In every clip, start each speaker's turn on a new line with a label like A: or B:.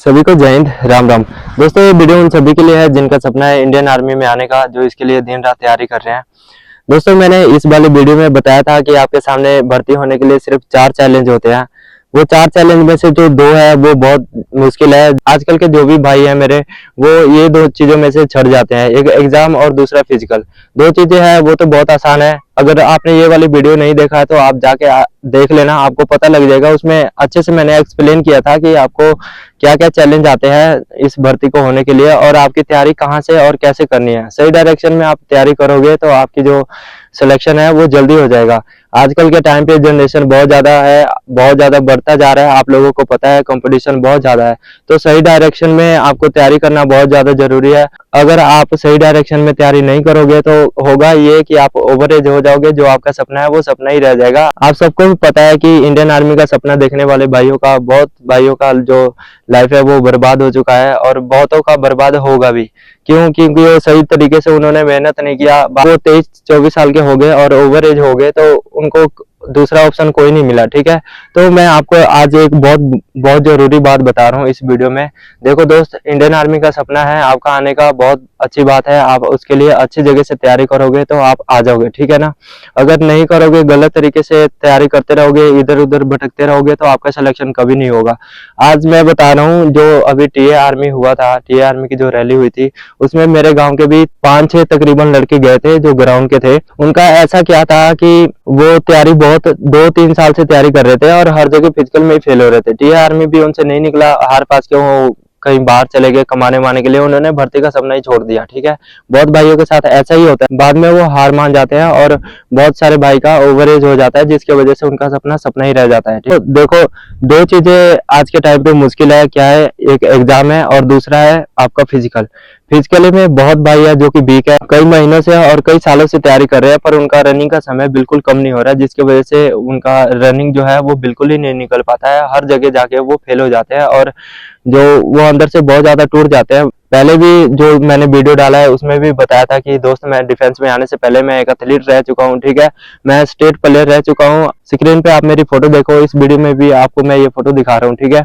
A: सभी को जय हिंद, राम राम। दोस्तों, ये वीडियो उन सभी के लिए है जिनका सपना है इंडियन आर्मी में आने का, जो इसके लिए दिन रात तैयारी कर रहे हैं। दोस्तों, मैंने इस वाले वीडियो में बताया था कि आपके सामने भर्ती होने के लिए सिर्फ 4 चैलेंज होते हैं। वो 4 चैलेंज में से जो 2 है वो बहुत मुश्किल है। आजकल के जो भी भाई हैं मेरे, वो ये 2 चीजों में से छट जाते हैं, एक एग्जाम और दूसरा फिजिकल। 2 चीजें हैं वो तो बहुत आसान है। अगर आपने ये वाली वीडियो नहीं देखा है तो आप जाके देख लेना, आपको पता लग जाएगा। उसमें अच्छे से मैंने एक्सप्लेन किया था कि आपको क्या क्या चैलेंज आते हैं इस भर्ती को होने के लिए और आपकी तैयारी कहाँ से और कैसे करनी है। सही डायरेक्शन में आप तैयारी करोगे तो आपकी जो सिलेक्शन है वो जल्दी हो जाएगा। आजकल के टाइम पे जनरेशन बहुत ज्यादा है, बहुत ज्यादा बढ़ता जा रहा है, आप लोगों को पता है, कंपटीशन बहुत ज्यादा है। तो सही डायरेक्शन में आपको तैयारी करना बहुत ज्यादा जरूरी है। अगर आप सही डायरेक्शन में तैयारी नहीं करोगे तो होगा ये कि आप ओवर एज हो जाओगे, जो आपका सपना है वो सपना ही रह जाएगा। आप सबको भी पता है कि इंडियन आर्मी का सपना देखने वाले भाइयों का, बहुत भाइयों का जो लाइफ है वो बर्बाद हो चुका है और बहुतों का बर्बाद होगा भी। क्यों? क्योंकि वो सही तरीके से उन्होंने मेहनत नहीं किया। वो 23-24 साल के हो गए और ओवर एज हो गए, तो उनको दूसरा ऑप्शन कोई नहीं मिला। ठीक है, तो मैं आपको आज एक बहुत बहुत जरूरी बात बता रहा हूँ इस वीडियो में। देखो दोस्त, इंडियन आर्मी का सपना है आपका आने का, बहुत अच्छी बात है। आप उसके लिए अच्छी जगह से तैयारी करोगे तो आप आ जाओगे, ठीक है ना। अगर नहीं करोगे, गलत तरीके से तैयारी करते रहोगे, इधर उधर भटकते रहोगे, तो आपका सिलेक्शन कभी नहीं होगा। आज मैं बता रहा हूँ, जो अभी टीए आर्मी हुआ था, टीए आर्मी की जो रैली हुई थी, उसमें मेरे गांव के भी 5-6 तकरीबन लड़के गए थे जो ग्राउंड के थे। उनका ऐसा क्या था कि वो तैयारी बहुत 2-3 साल से तैयारी कर रहे थे और हर जगह फिजिकल में ही फेल हो रहे थे। टीए आर्मी भी उनसे नहीं निकला, हार पास के वो कहीं बाहर चले गए कमाने वाने के लिए, उन्होंने भर्ती का सपना ही छोड़ दिया। ठीक है, बहुत भाइयों के साथ ऐसा ही होता है, बाद में वो हार मान जाते हैं और बहुत सारे भाई का ओवरेज हो जाता है, जिसकी वजह से उनका सपना सपना ही रह जाता है। तो देखो, 2 चीजें आज के टाइम पे मुश्किल है। क्या है? एक एग्जाम है और दूसरा है आपका फिजिकल। फिजिकली में बहुत भाई है जो कि वीक है, कई महीनों से और कई सालों से तैयारी कर रहे हैं, पर उनका रनिंग का समय बिल्कुल कम नहीं हो रहा है, जिसकी वजह से उनका रनिंग जो है वो बिल्कुल ही नहीं निकल पाता है। हर जगह जाके वो फेल हो जाते हैं और जो वो अंदर से बहुत ज्यादा टूट जाते हैं। पहले भी जो मैंने वीडियो डाला है उसमें भी बताया था कि दोस्त, मैं डिफेंस में आने से पहले मैं एक एथलीट रह चुका हूँ। ठीक है, मैं स्टेट प्लेयर रह चुका हूँ। स्क्रीन पे आप मेरी फोटो देखो, इस वीडियो में भी आपको मैं ये फोटो दिखा रहा हूँ। ठीक है,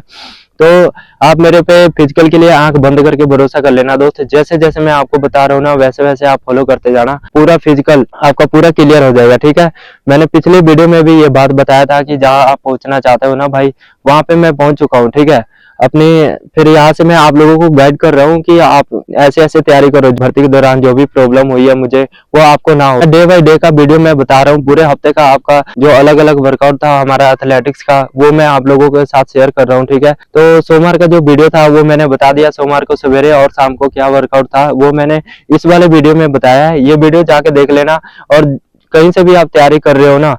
A: तो आप मेरे पे फिजिकल के लिए आंख बंद करके भरोसा कर लेना दोस्त। जैसे जैसे मैं आपको बता रहा हूँ ना, वैसे वैसे आप फॉलो करते जाना, पूरा फिजिकल आपका पूरा क्लियर हो जाएगा। ठीक है, मैंने पिछले वीडियो में भी ये बात बताया था कि जहाँ आप पहुंचना चाहते हो ना भाई, वहां पे मैं पहुंच चुका हूँ। ठीक है, अपनी फिर यहाँ से मैं आप लोगों को गाइड कर रहा हूँ कि आप ऐसे ऐसे तैयारी करो। भर्ती के दौरान जो भी प्रॉब्लम हुई है मुझे, वो आपको ना हो। डे बाय डे का वीडियो मैं बता रहा हूँ, पूरे हफ्ते का आपका जो अलग अलग वर्कआउट था हमारा एथलेटिक्स का, वो मैं आप लोगों के साथ शेयर कर रहा हूँ। ठीक है, तो सोमवार का जो वीडियो था वो मैंने बता दिया, सोमवार को सवेरे और शाम को क्या वर्कआउट था वो मैंने इस वाले वीडियो में बताया है। ये वीडियो जाके देख लेना। और कहीं से भी आप तैयारी कर रहे हो ना,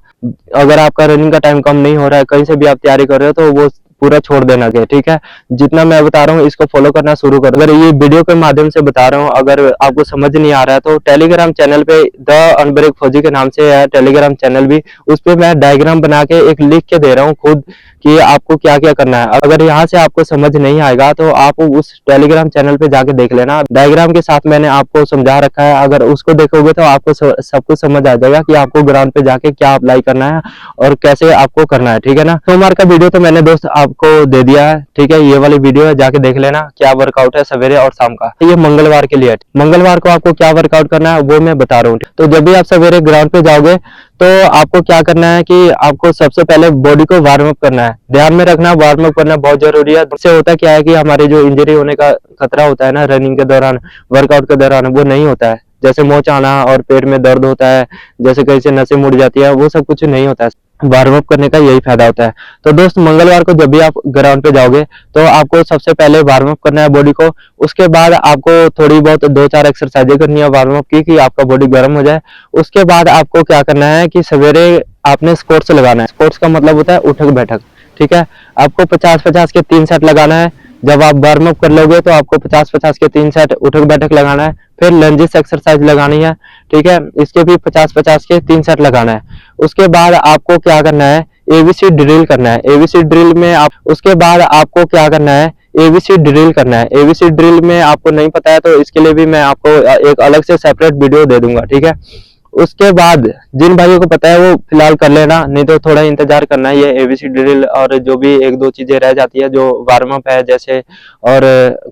A: अगर आपका रनिंग का टाइम कम नहीं हो रहा है, कहीं से भी आप तैयारी कर रहे हो, तो वो पूरा छोड़ देना के। ठीक है, जितना मैं बता रहा हूँ इसको फॉलो करना शुरू करो। अगर ये वीडियो के माध्यम से बता रहा हूँ, अगर आपको समझ नहीं आ रहा है तो टेलीग्राम चैनल पे द अनब्रेक फौजी के नाम से है टेलीग्राम चैनल भी, उस पे मैं डायग्राम बना के एक लिख के दे रहा हूँ खुद कि आपको क्या क्या करना है। अगर यहाँ से आपको समझ नहीं आएगा तो आप उस टेलीग्राम चैनल पे जाके देख लेना, डायग्राम के साथ मैंने आपको समझा रखा है। अगर उसको देखोगे तो आपको सब कुछ समझ आ जाएगा कि आपको ग्राउंड पे जाके क्या अप्लाई करना है और कैसे आपको करना है। ठीक है ना, सोमवार का वीडियो तो मैंने दोस्त आपको दे दिया है। ठीक है, ये वाली वीडियो है, जाके देख लेना क्या वर्कआउट है सवेरे और शाम का। ये मंगलवार के लिए है। मंगलवार को आपको क्या वर्कआउट करना है वो मैं बता रहा हूँ। तो जब भी आप सवेरे ग्राउंड पे जाओगे तो आपको क्या करना है कि आपको सबसे पहले बॉडी को वार्म अप करना है। ध्यान में रखना, वार्म अप करना बहुत जरूरी है। इससे होता क्या है कि हमारे जो इंजरी होने का खतरा होता है ना रनिंग के दौरान, वर्कआउट के दौरान, वो नहीं होता है। जैसे मोच आना और पेट में दर्द होता है, जैसे कहीं से नसें मुड़ जाती है, वो सब कुछ नहीं होता है। वार्म अप करने का यही फायदा होता है। तो दोस्त, मंगलवार को जब भी आप ग्राउंड पे जाओगे तो आपको सबसे पहले वार्म अप करना है बॉडी को। उसके बाद आपको थोड़ी बहुत 2-4 एक्सरसाइजें करनी है वार्म अप की, कि आपका बॉडी गर्म हो जाए। उसके बाद आपको क्या करना है कि सवेरे आपने स्क्वाट्स लगाना है। स्क्वाट्स का मतलब होता है उठक बैठक। ठीक है, आपको 50-50 के 3 सेट लगाना है। जब आप वार्म अप कर लोगे तो आपको 50-50 के 3 सेट उठक बैठक लगाना है। फिर लंजेस एक्सरसाइज लगानी है। ठीक है, इसके भी 50-50 के 3 सेट लगाना है। उसके बाद आपको क्या करना है, एबीसी ड्रिल करना है। एबीसी ड्रिल में आप, उसके बाद आपको क्या करना है, एबीसी ड्रिल करना है। एबीसी ड्रिल में आपको नहीं पता है तो इसके लिए भी मैं आपको एक अलग से सेपरेट वीडियो दे दूंगा। ठीक है, उसके बाद जिन भाइयों को पता है वो फिलहाल कर लेना, नहीं तो थोड़ा इंतजार करना है। ये एबीसी ड्रिल और जो भी एक दो चीजें रह जाती है जो वार्म अप है जैसे और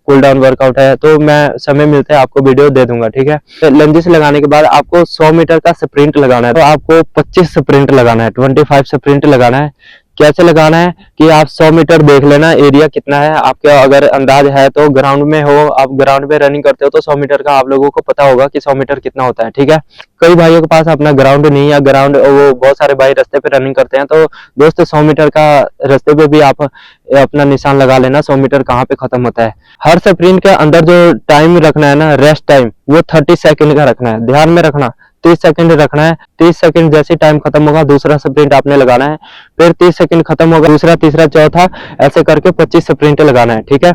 A: कूल डाउन वर्कआउट है, तो मैं समय मिलते है आपको वीडियो दे दूंगा, ठीक है। तो लंजेस लगाने के बाद आपको 100 मीटर का स्प्रिंट लगाना है, तो आपको 25 स्प्रिंट लगाना है, 25 स्प्रिंट लगाना है। कैसे लगाना है कि आप 100 मीटर देख लेना एरिया कितना है आपका, अगर अंदाज है तो ग्राउंड में हो, आप ग्राउंड में रनिंग करते हो तो 100 मीटर का आप लोगों को पता होगा कि 100 मीटर कितना होता है, ठीक है। कई भाइयों के पास अपना ग्राउंड नहीं है, ग्राउंड वो बहुत सारे भाई रास्ते पे रनिंग करते हैं, तो दोस्तों 100 मीटर का रास्ते पे भी आप अपना निशान लगा लेना 100 मीटर कहाँ पे खत्म होता है। हर स्प्रिंट के अंदर जो टाइम रखना है ना, रेस्ट टाइम, वो 30 सेकंड का रखना है, ध्यान में रखना। 30 सेकंड रखना है। 30 सेकंड जैसे टाइम खत्म होगा दूसरा स्प्रिंट आपने लगाना है, फिर 30 सेकंड खत्म होगा दूसरा, तीसरा, चौथा, ऐसे करके 25 स्प्रिंट लगाना है, ठीक है।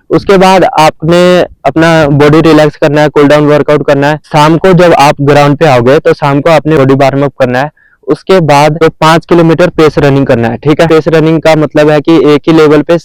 A: उसके बाद आपने अपना बॉडी रिलैक्स करना है, कूल डाउन वर्कआउट करना है। शाम को जब आप ग्राउंड पे आओगे तो शाम को आपने बॉडी वार्म अप करना है। उसके बाद तो 5 किलोमीटर पेस रनिंग करना है, ठीक है। पेस रनिंग का मतलब है कि एक ही लेवल पे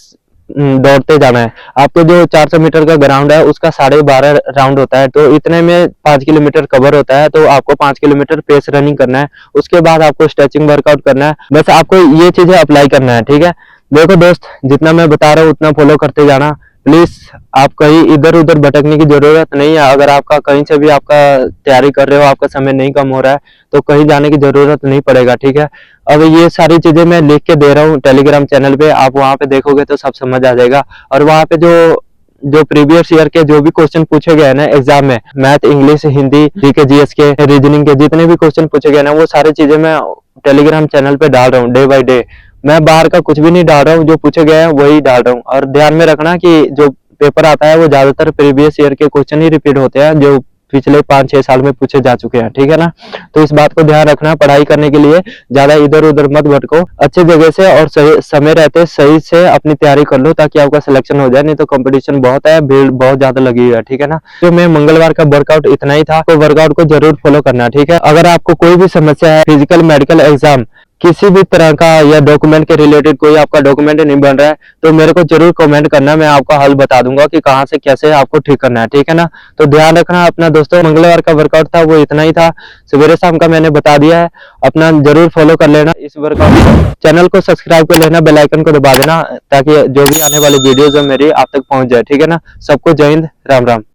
A: दौड़ते जाना है। आपको जो 400 मीटर का ग्राउंड है उसका 12.5 राउंड होता है, तो इतने में 5 किलोमीटर कवर होता है, तो आपको 5 किलोमीटर पेस रनिंग करना है। उसके बाद आपको स्ट्रेचिंग वर्कआउट करना है। बस आपको ये चीजें अप्लाई करना है, ठीक है। देखो दोस्त, जितना मैं बता रहा हूँ उतना फॉलो करते जाना प्लीज। आप कहीं इधर उधर भटकने की जरूरत नहीं है। अगर आपका कहीं से भी आपका तैयारी कर रहे हो, आपका समय नहीं कम हो रहा है, तो कहीं जाने की जरूरत नहीं पड़ेगा, ठीक है। अब ये सारी चीजें मैं लिख के दे रहा हूँ टेलीग्राम चैनल पे, आप वहां पे देखोगे तो सब समझ आ जाएगा। और वहां पे जो प्रीवियस ईयर के जो भी क्वेश्चन पूछे गए ना एग्जाम में, math, English, Hindi, GK, GS के, रीजनिंग के जितने भी क्वेश्चन पूछे गए ना, वो सारी चीजें मैं टेलीग्राम चैनल पे डाल रहा हूँ डे बाय डे। मैं बाहर का कुछ भी नहीं डाल रहा हूँ, जो पूछे गए हैं वही डाल रहा हूँ। और ध्यान में रखना कि जो पेपर आता है वो ज्यादातर प्रीवियस ईयर के क्वेश्चन ही रिपीट होते हैं जो पिछले 5-6 साल में पूछे जा चुके हैं, ठीक है ना। तो इस बात को ध्यान रखना, पढ़ाई करने के लिए ज्यादा इधर उधर मत भटको, अच्छी जगह से और सही समय रहते सही से अपनी तैयारी कर लो ताकि आपका सिलेक्शन हो जाए, नहीं तो कंपटीशन बहुत है, भीड़ बहुत ज्यादा लगी हुई है, ठीक है ना। तो मैं मंगलवार का वर्कआउट इतना ही था, तो वर्कआउट को जरूर फॉलो करना, ठीक है। अगर आपको कोई भी समस्या है, फिजिकल, मेडिकल, एग्जाम, किसी भी तरह का या डॉक्यूमेंट के रिलेटेड कोई आपका डॉक्यूमेंट नहीं बन रहा है, तो मेरे को जरूर कमेंट करना, मैं आपका हल बता दूंगा कि कहां से कैसे आपको ठीक करना है, ठीक है ना। तो ध्यान रखना अपना दोस्तों। मंगलवार का वर्कआउट था वो इतना ही था, सवेरे शाम का मैंने बता दिया है, अपना जरूर फॉलो कर लेना इस वर्कआउट को। चैनल को सब्सक्राइब कर लेना, बेल आइकन को दबा देना ताकि जो भी आने वाली वीडियोज है मेरी आप तक पहुंच जाए, ठीक है ना। सबको जय हिंद, राम राम।